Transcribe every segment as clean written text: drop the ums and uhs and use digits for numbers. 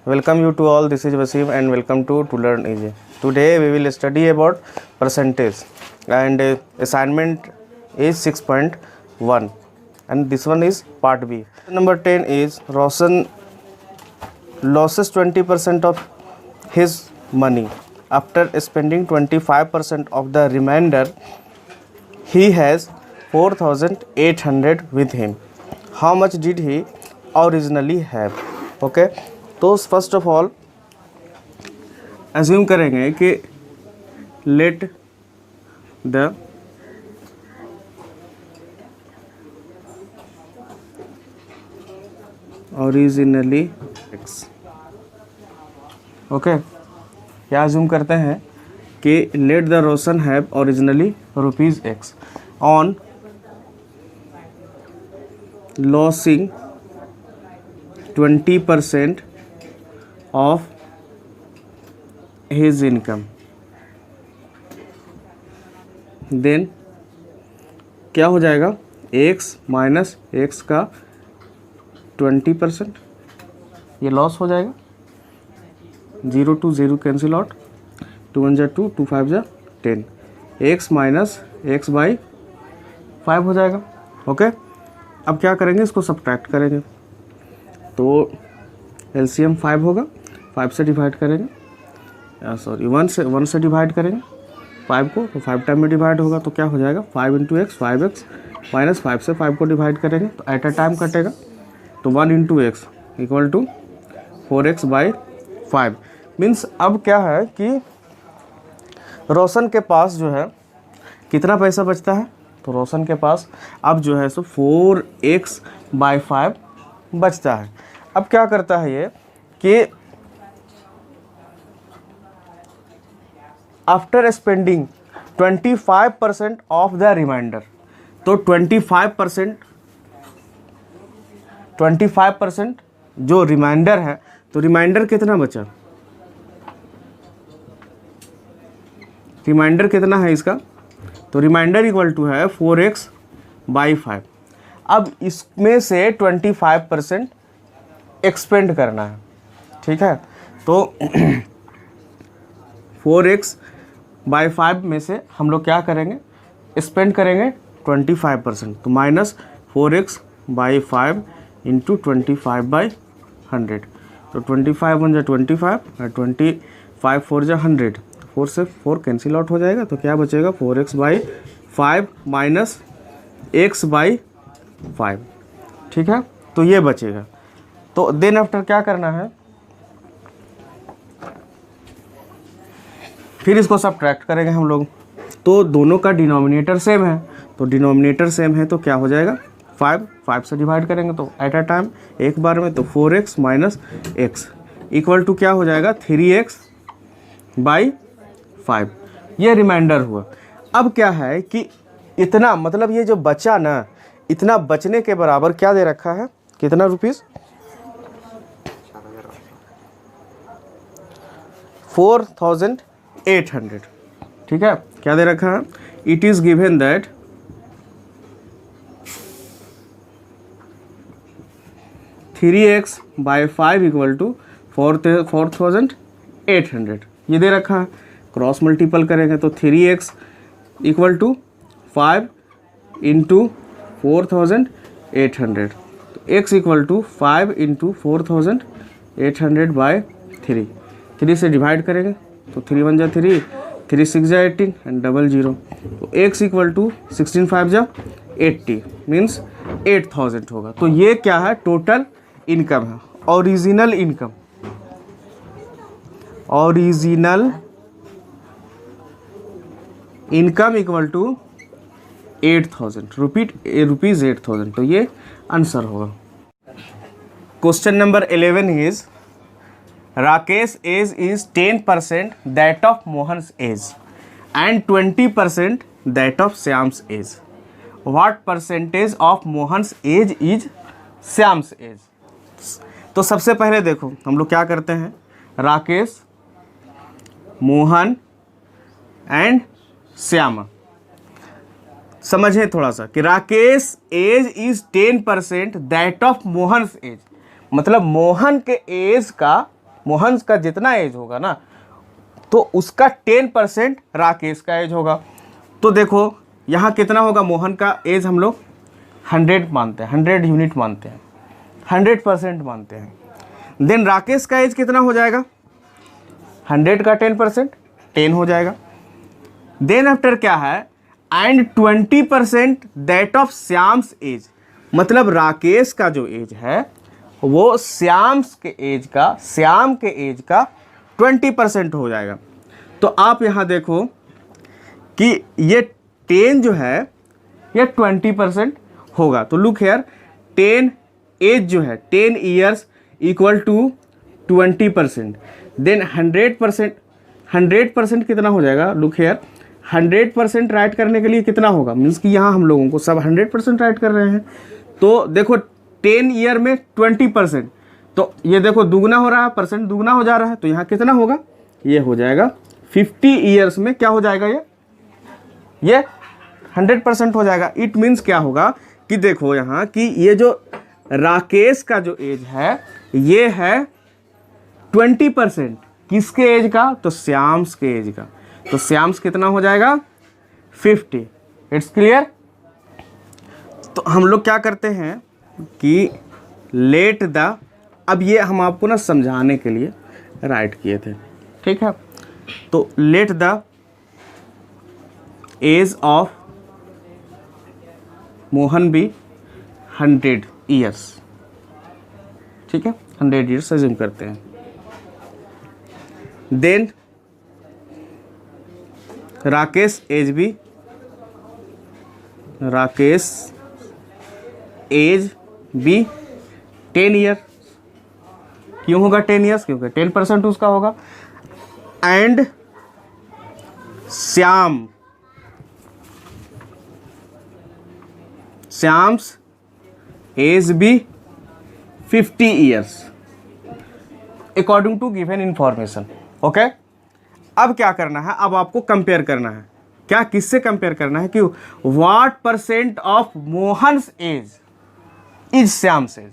Welcome you to all. This is Wasim and welcome to Learn Easy. Today we will study about percentage and assignment is 6.1 and this one is part B. Number 10 is Roshan loses 20% of his money. After spending 25% of the remainder, he has 4,800 with him. How much did he originally have? Okay, तो first of all assume करेंगे कि let the originally x. Okay, क्या assume करते हैं कि let the Roshan have originally rupees x on losing 20% of his income, then क्या हो जाएगा x माइनस एक्स का 20%, ये लॉस हो जाएगा। 0 to 0 कैंसिल आउट, 2 1 जा 2, 2 5 जा 10, x माइनस एक्स बाई 5 हो जाएगा। ओके, अब क्या करेंगे, इसको सब्ट्रैक्ट करेंगे तो एलसीएम 5 होगा, 5 से डिवाइड करेंगे, सॉरी 1 से डिवाइड करेंगे 5 को, तो 5 टाइम में डिवाइड होगा तो क्या हो जाएगा 5 इंटू एक्स, 5x माइनस 5 से 5 को डिवाइड करेंगे तो एट अ टाइम कटेगा, तो 1 into x equal to 4x by 5। Means अब क्या है कि रोशन के पास जो है कितना पैसा बचता है, तो रोशन के पास अब जो है सो 4x बाई 5 बचता है। अब क्या करता है ये कि after spending 25% of the reminder, तो 25% जो रिमाइंडर है, तो रिमाइंडर कितना बचा, रिमाइंडर कितना है इसका, तो रिमाइंडर इक्वल टू है 4x बाई 5। अब इसमें से 25% एक्सपेंड करना है, ठीक है, तो 4x बाई 5 में से हम लोग क्या करेंगे, स्पेंड करेंगे 25%, तो minus 4x by 5 into 25 by 100, तो 25 1 जा 25 और 25 4 जा 100, 4 से 4 कैंसिल आउट हो जाएगा, तो क्या बचेगा 4x by 5 minus x by 5, ठीक है, तो ये बचेगा। तो देन आफ्टर क्या करना है, फिर इसको सब्ट्रैक्ट करेंगे हम लोग, तो दोनों का डिनोमिनेटर सेम है, तो डिनोमिनेटर सेम है तो क्या हो जाएगा 5 से डिवाइड करेंगे तो एट अ टाइम एक बार में, तो 4x minus x equal to क्या हो जाएगा 3x बाई 5, ये रिमाइंडर हुआ। अब क्या है कि इतना मतलब ये जो बचा ना, इतना बचने के बराबर क्या दे रखा है, कितना रुपीज़ 4,800, ठीक है, क्या दे रखा है, it is given that three x by 5 equal to 4,800, ये दे रखा है। क्रॉस मल्टीपल करेंगे तो 3x इक्वल टू 5 इंटू 4,800, तो x equal to 5 into 4,800 by 3 से डिवाइड करेंगे तो 3 1 जा 3, 3 6 जा 18 एंड डबल 0, तो x इक्वल टू 16 5 जा 80 मीन्स 8,000 होगा। तो ये क्या है, टोटल इनकम है, original income, original income equal to 8,000 rupees 8,000, तो ये आंसर होगा। Question number 11 is Rakesh age is 10% that of Mohan's age and 20% that of Shyam's age. What percentage of Mohan's age is Shyam's age? तो सबसे पहले देखो हम लोग क्या करते हैं, राकेश, मोहन एंड श्याम। समझें थोड़ा सा कि Rakesh age is 10% that of Mohan's age, मतलब मोहन के एज का मोहन का जितना एज होगा ना, तो उसका 10% राकेश का एज होगा। तो देखो यहाँ कितना होगा, मोहन का एज हम लोग 100 मानते हैं, 100 यूनिट मानते हैं, 100% मानते हैं। देन राकेश का एज कितना हो जाएगा, 100 का 10%, 10 हो जाएगा। देन आफ्टर क्या है, and 20% that of Shyam's age, मतलब राकेश का जो एज है वो श्याम के एज का 20% हो जाएगा। तो आप यहाँ देखो कि ये 10 जो है ये 20% होगा। तो लुक हेयर, 10 एज जो है 10 ईयर्स इक्वल टू 20%। देन 100% कितना हो जाएगा, लुक हेयर 100% राइट करने के लिए कितना होगा, मीन्स कि यहाँ हम लोगों को सब 100% राइट कर रहे हैं। तो देखो 10 ईयर में 20%, तो ये देखो दुगना हो रहा है, परसेंट दुगना हो जा रहा है, तो यहाँ कितना होगा, ये हो जाएगा 50 ईयर्स में क्या हो जाएगा, ये 100% हो जाएगा। इट मीन्स क्या होगा कि देखो यहाँ कि ये जो राकेश का जो एज है ये है 20%, किसके एज का, तो श्याम्स के एज का। तो श्याम्स कितना हो जाएगा, 50। It's clear. तो हम लोग क्या करते हैं कि लेट द, अब ये हम आपको ना समझाने के लिए राइट किए थे, ठीक है। तो let the age of Mohan be 100 years, ठीक है, 100 ईयर्स अज्यूम करते हैं। Then Rakesh age 10 year. क्यों होगा 10 ईयर्स, क्योंकि 10% उसका होगा। एंड श्याम्स एज भी 50 years according to given information. Okay, अब क्या करना है, अब आपको कंपेयर करना है। क्या, किससे कंपेयर करना है कि what % of Mohan's age is Shyam's age,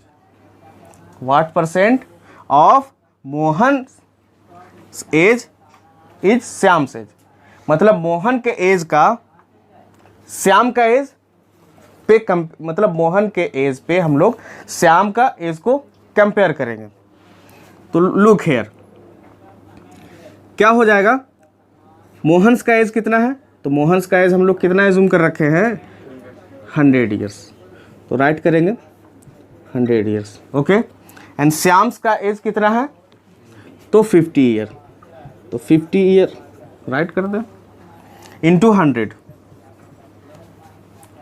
what % of Mohan's age is Shyam's age, मतलब मोहन के एज का श्याम का एज पे मतलब मोहन के एज पे हम लोग श्याम का एज को कंपेयर करेंगे। तो लुक हेयर, क्या हो जाएगा, मोहन्स का एज कितना है, तो मोहन्स का एज हम लोग कितना एज्यूम कर रखे हैं, 100 ईयर्स। तो राइट करेंगे 100 ईयर्स, ओके। एंड श्याम्स का एज कितना है, तो 50 ईयर, तो 50 ईयर राइट कर दें इंटू 100,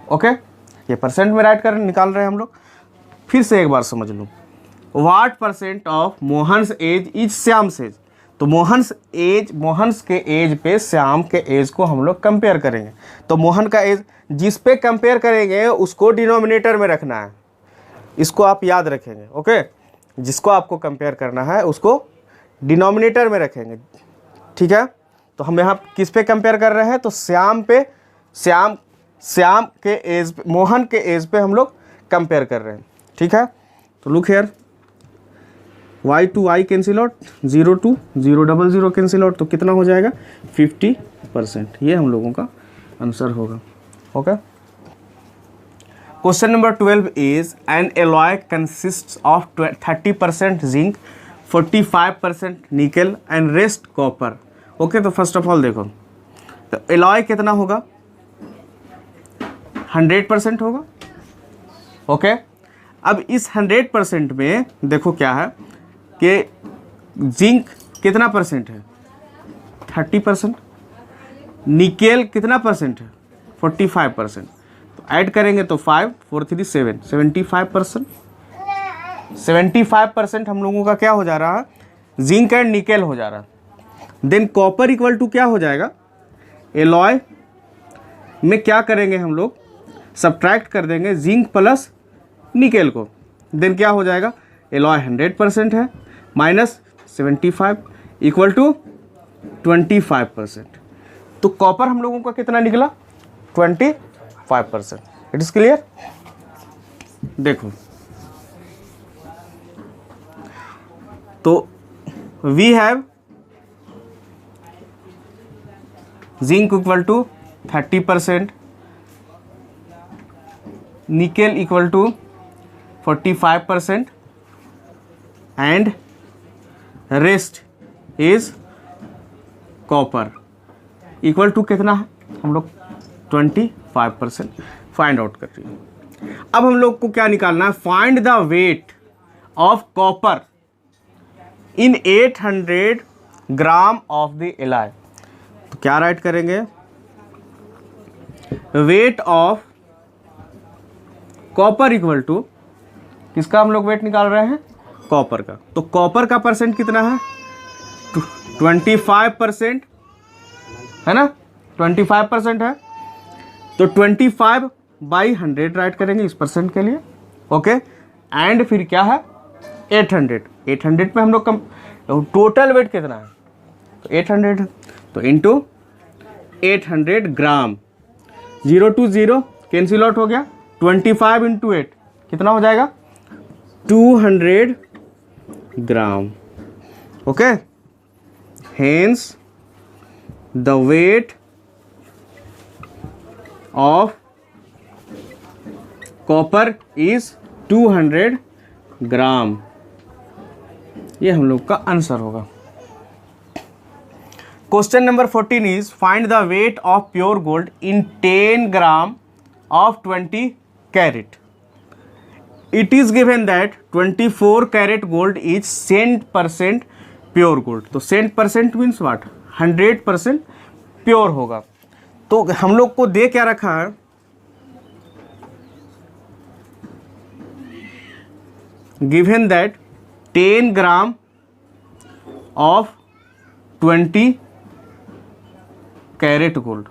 ओके। ये परसेंट में राइट कर निकाल रहे हैं हम लोग। फिर से एक बार समझ लो, what % of Mohan's age is Shyam's age, तो मोहन्स के एज पे श्याम के एज को हम लोग कंपेयर करेंगे। तो मोहन का एज जिस पे कंपेयर करेंगे उसको डिनोमिनेटर में रखना है, इसको आप याद रखेंगे, ओके। जिसको आपको कंपेयर करना है उसको डिनोमिनेटर में रखेंगे, ठीक है। तो हम यहाँ किस पे कंपेयर कर रहे हैं, तो श्याम पे, श्याम के एज पे, मोहन के एज पे हम लोग कंपेयर कर रहे हैं, ठीक है। तो look here, y to y cancel out, 0 to 0 00 cancel out, तो कितना हो जाएगा 50%। ये हम लोगों का आंसर होगा, okay. Question number 12 is an alloy consists of 30% zinc, 45% निकल एंड रेस्ट कॉपर, ओके। तो फर्स्ट ऑफ ऑल देखो, तो एलॉय कितना होगा, 100% होगा, ओके। अब इस 100% में देखो क्या है कि जिंक कितना परसेंट है, 30%, निकेल कितना परसेंट है, 45%। तो ऐड करेंगे तो 5 4 3 7 75%, 75% हम लोगों का क्या हो जा रहा है, जिंक एंड निकेल हो जा रहा है। देन कॉपर इक्वल टू क्या हो जाएगा, एलॉय में क्या करेंगे हम लोग, सब्ट्रैक्ट कर देंगे जिंक प्लस निकेल को। देन क्या हो जाएगा, एलॉय 100% है माइनस 75 इक्वल टू 25%। तो कॉपर हम लोगों का कितना निकला, 25%। It is clear. देखो तो we have zinc equal to 30%, nickel equal to 45% and rest is copper equal to कितना है, हम लोग 25% फाइंड आउट कर रही है। अब हम लोग को क्या निकालना है, find the weight of copper in 800 gram of the alloy. तो क्या राइट करेंगे, weight of copper equal to किसका हम लोग वेट निकाल रहे हैं, कॉपर का। तो कॉपर का परसेंट कितना है, 25% है ना, 25% है। तो 25/100 राइट करेंगे इस परसेंट के लिए, ओके। एंड फिर क्या है 800 में हम लोग कम टोटल वेट कितना है, तो 800 है, तो into 800 gram, 0 to 0 cancel out हो गया, 25 × 8 कितना हो जाएगा 200 gram, okay. Hence the weight of copper is 200 gram, ये हम लोग का आंसर होगा। Question number 14 is find the weight of pure gold in 10 gram of 20 carat. It is given that 24 carat gold is 100% pure gold. तो 100% means what, 100% pure होगा। तो हम लोग को दे क्या रखा है, given that 10 gram of 20 carat gold,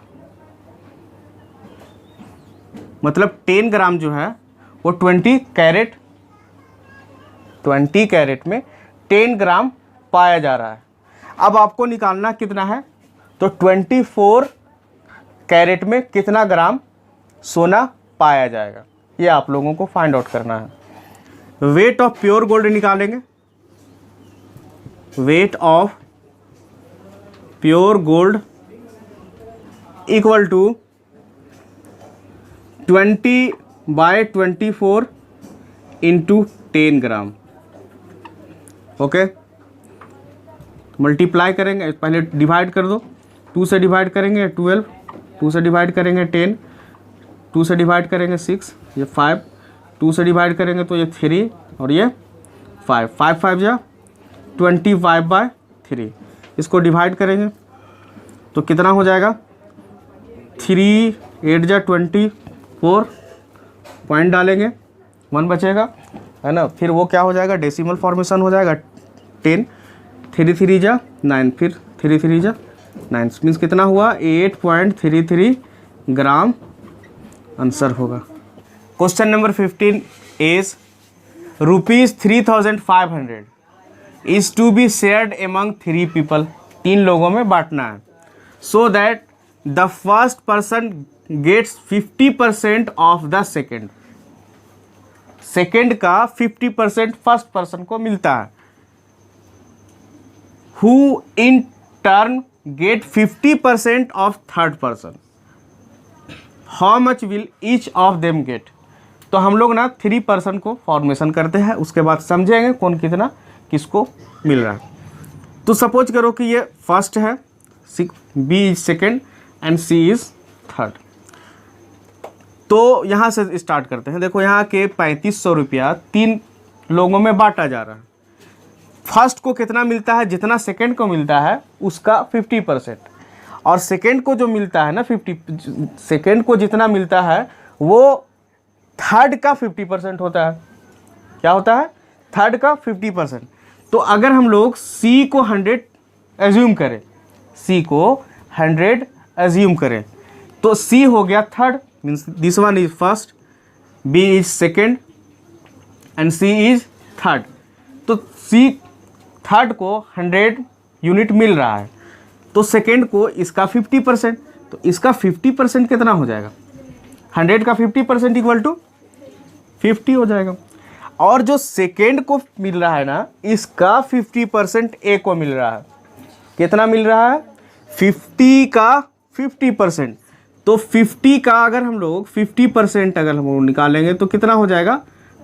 मतलब 10 ग्राम जो है वो 20 कैरेट में 10 ग्राम पाया जा रहा है। अब आपको निकालना कितना है, तो 24 कैरेट में कितना ग्राम सोना पाया जाएगा, ये आप लोगों को फाइंड आउट करना है। वेट ऑफ प्योर गोल्ड निकालेंगे, weight of pure gold equal to 20/24 into 10 gram, okay. Multiply करेंगे, पहले डिवाइड कर दो, 2 से डिवाइड करेंगे 12, 2 से डिवाइड करेंगे 10, 2 से डिवाइड करेंगे 6, ये 5, 2 से डिवाइड करेंगे तो ये 3 और ये 5, 5 5 जा 25/3, इसको डिवाइड करेंगे तो कितना हो जाएगा, 3 8 जा 24, पॉइंट डालेंगे 1 बचेगा, है ना। फिर वो क्या हो जाएगा, डेसिमल फॉर्मेशन हो जाएगा 10, 3 3 जा 9, फिर 3 3 जा 9, मीन्स कितना हुआ 8.33 ग्राम आंसर होगा। Question number 15 is ₹3,500 is to be shared among 3 people. 3 लोगों में बांटना है, so that the first person gets 50% of the second. Second का 50% फर्स्ट पर्सन को मिलता है, who in turn get 50% of third person. How much will each of them get. तो हम लोग ना 3 पर्सन को फॉर्मेशन करते हैं, उसके बाद समझेंगे कौन कितना किसको मिल रहा है। तो सपोज करो कि ये फर्स्ट है, B is second and C is third. तो यहाँ से स्टार्ट करते हैं। देखो यहाँ के 3500 रुपया 3 लोगों में बांटा जा रहा है। फर्स्ट को कितना मिलता है, जितना सेकंड को मिलता है उसका 50%, और सेकंड को जो मिलता है ना 50, सेकंड को जितना मिलता है वो थर्ड का 50% होता है। क्या होता है, थर्ड का 50%। तो अगर हम लोग सी को 100 एज्यूम करें, सी को 100 एज्यूम करें, तो सी हो गया third, means this one is first, B is second and C is third. तो सी थर्ड को 100 यूनिट मिल रहा है, तो सेकेंड को इसका 50%, तो इसका 50% कितना हो जाएगा, 100 का 50% इक्वल टू 50 हो जाएगा। और जो सेकेंड को मिल रहा है ना, इसका 50% ए को मिल रहा है। कितना मिल रहा है? 50 का 50%। तो 50 का अगर हम लोग 50% अगर हम लोग निकालेंगे तो कितना हो जाएगा?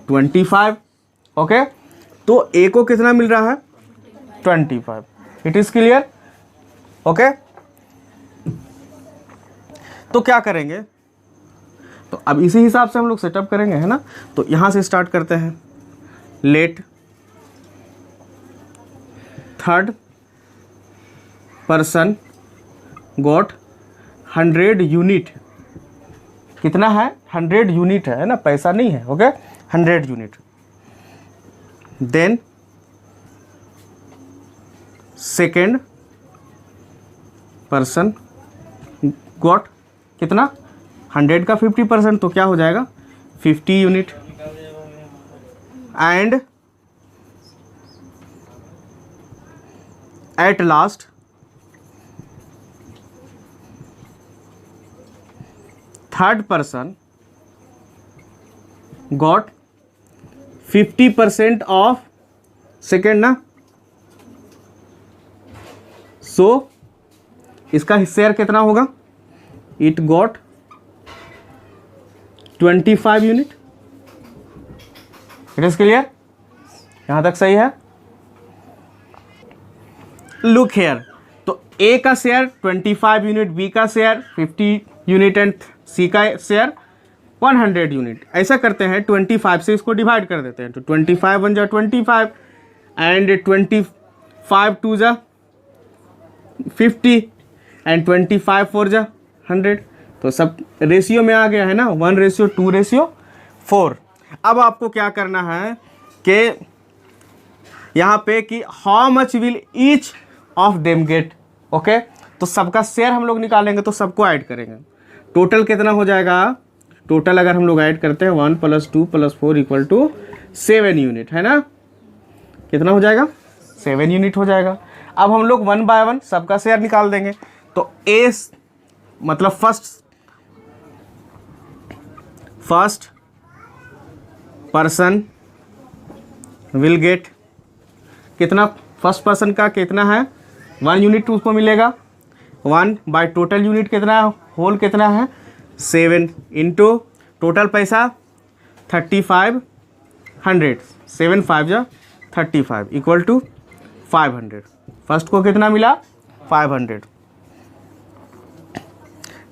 25। ओके, तो ए को कितना मिल रहा है? 25। It is clear? ओके, तो क्या करेंगे? तो अब इसी हिसाब से हम लोग सेटअप करेंगे, है ना। तो यहां से स्टार्ट करते हैं। Let third person got 100 unit. कितना है? 100 यूनिट है ना, पैसा नहीं है। Okay, 100 unit. Then second person got कितना? 100 का 50%, तो क्या हो जाएगा? 50 unit. And at last third person got 50% of second ना, सो इसका शेयर कितना होगा? It got 25 unit. It is clear? यहां तक सही है? लुक हेयर, तो ए का शेयर 25 यूनिट, बी का शेयर 50 यूनिट एंड सी का शेयर 100 यूनिट। ऐसा करते हैं, 25 से इसको डिवाइड कर देते हैं। तो 25 1 जा 25 एंड 25 2 जा 50 एंड 25 4 जा 100। तो सब रेशियो में आ गया है ना, 1:2:4। अब आपको क्या करना है कि यहाँ पे कि how much will each of them gate. Okay, तो सबका शेयर हम लोग निकालेंगे, तो सबको ऐड करेंगे। टोटल कितना हो जाएगा? टोटल अगर हम लोग ऐड करते हैं 1 + 2 + 4 = 7 यूनिट, है ना। कितना हो जाएगा? 7 यूनिट हो जाएगा। अब हम लोग 1 बाय 1 सबका शेयर निकाल देंगे। तो ए मतलब फर्स्ट पर्सन विल गेट कितना? फर्स्ट पर्सन का कितना है? 1 यूनिट उसको मिलेगा। 1 बाय टोटल यूनिट कितना है? होल कितना है? 7 इंटू टोटल पैसा 3500। 7 5 जा 35 = 500। फर्स्ट को कितना मिला? 500।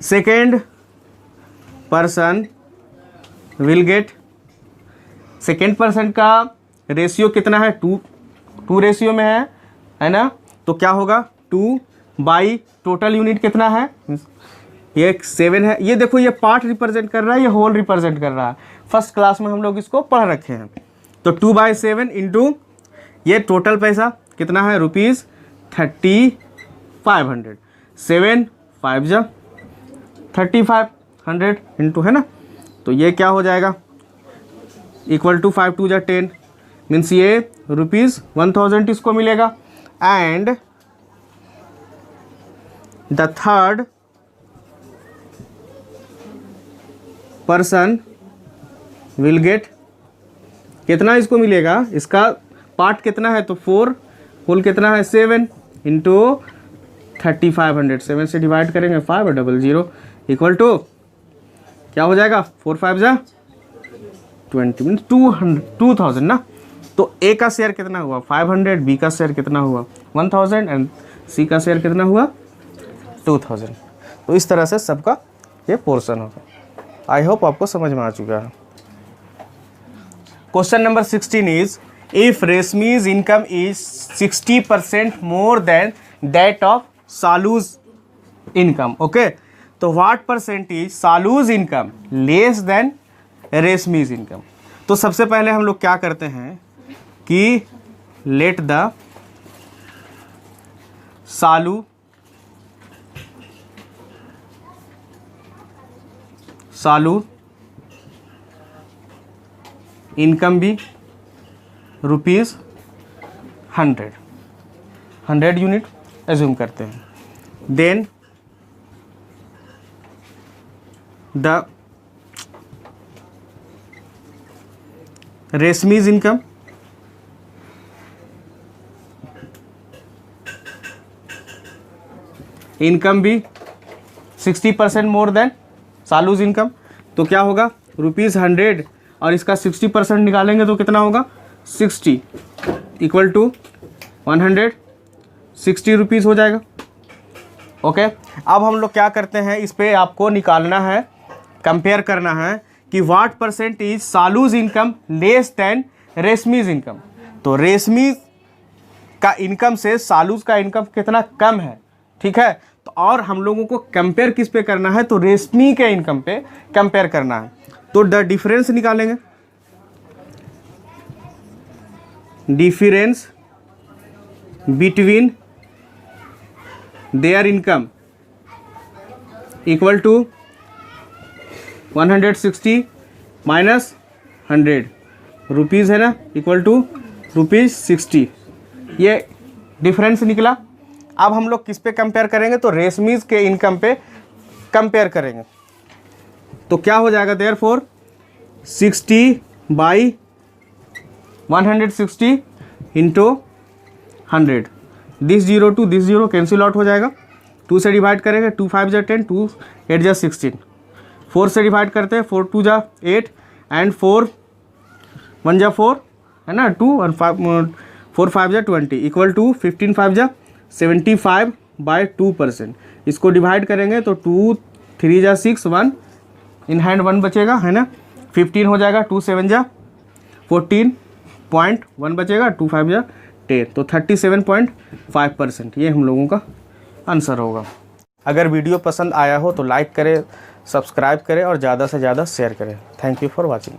Second person will get, second person का रेशियो कितना है? 2 रेशियो में है ना। तो क्या होगा? 2 बाई टोटल यूनिट कितना है? ये 7 है। ये देखो, ये पार्ट रिप्रेजेंट कर रहा है, ये होल रिप्रेजेंट कर रहा है। फर्स्ट क्लास में हम लोग इसको पढ़ रखे हैं। तो 2/7 इंटू ये टोटल पैसा कितना है? ₹3500। 7 5 जा 3500 इंटू, है ना। तो ये क्या हो जाएगा? = 5 2 जा 10 मीन्स ये ₹1000 इसको मिलेगा। And the third person will get कितना इसको मिलेगा? इसका पार्ट कितना है? तो 4, होल कितना है? 7 इंटू 3500। 7 से डिवाइड करेंगे 5 और 00 = क्या हो जाएगा? 4 5 जा 20 मीन्स 2000 ना। तो ए का शेयर कितना हुआ? 500, बी का शेयर कितना हुआ? 1000 एंड सी का शेयर कितना हुआ? 2000। तो इस तरह से सबका ये पोर्शन होगा। आई होप आपको समझ में आ चुका है। Question number 16 is if Reshmi's income is 60% more than that of Salu's income. Okay, तो what percentage Salu's income less than Reshmi's income. तो सबसे पहले हम लोग क्या करते हैं कि लेट द सालू इनकम भी ₹100 यूनिट एज्यूम करते हैं। देन द रेशमीज इनकम, इनकम भी 60% मोर देन सालूज इनकम। तो क्या होगा, ₹100 और इसका 60% निकालेंगे तो कितना होगा, 60 इक्वल टू 160 रुपीज़ हो जाएगा। ओके, अब हम लोग क्या करते हैं, इस पे आपको निकालना है, कंपेयर करना है कि what % is Salu's income less than Reshmi's income. तो रेशमीज का इनकम से सालूज का इनकम कितना कम है, ठीक है। तो और हम लोगों को कंपेयर किस पे करना है, तो रेशमी के इनकम पे कंपेयर करना है। तो द डिफरेंस निकालेंगे, difference between their income equal to 160 minus 100 rupees है ना, इक्वल टू ₹60। ये डिफरेंस निकला। अब हम लोग किस पे कंपेयर करेंगे, तो रेशमीज के इनकम पे कंपेयर करेंगे। तो क्या हो जाएगा, therefore 60/160 into 100, this 0 to this 0 cancel out हो जाएगा। 2 से डिवाइड करेंगे, 2 5 जा 10, 2 8 जा 16, 4 से डिवाइड करते हैं, 4 2 जा 8 एंड 4 1 जा 4 है ना, 2 और 4 5 जा 20 इक्वल टू 15 5 जा 75/2%। इसको डिवाइड करेंगे तो 2 3 जा 6, 1 इन हैंड 1 बचेगा है ना, 15 हो जाएगा, 2 7 जा 14.1 बचेगा, 2 5 जा 10, तो 37.5% ये हम लोगों का आंसर होगा। अगर वीडियो पसंद आया हो तो लाइक करें, सब्सक्राइब करें और ज़्यादा से ज़्यादा शेयर करें। Thank you for watching.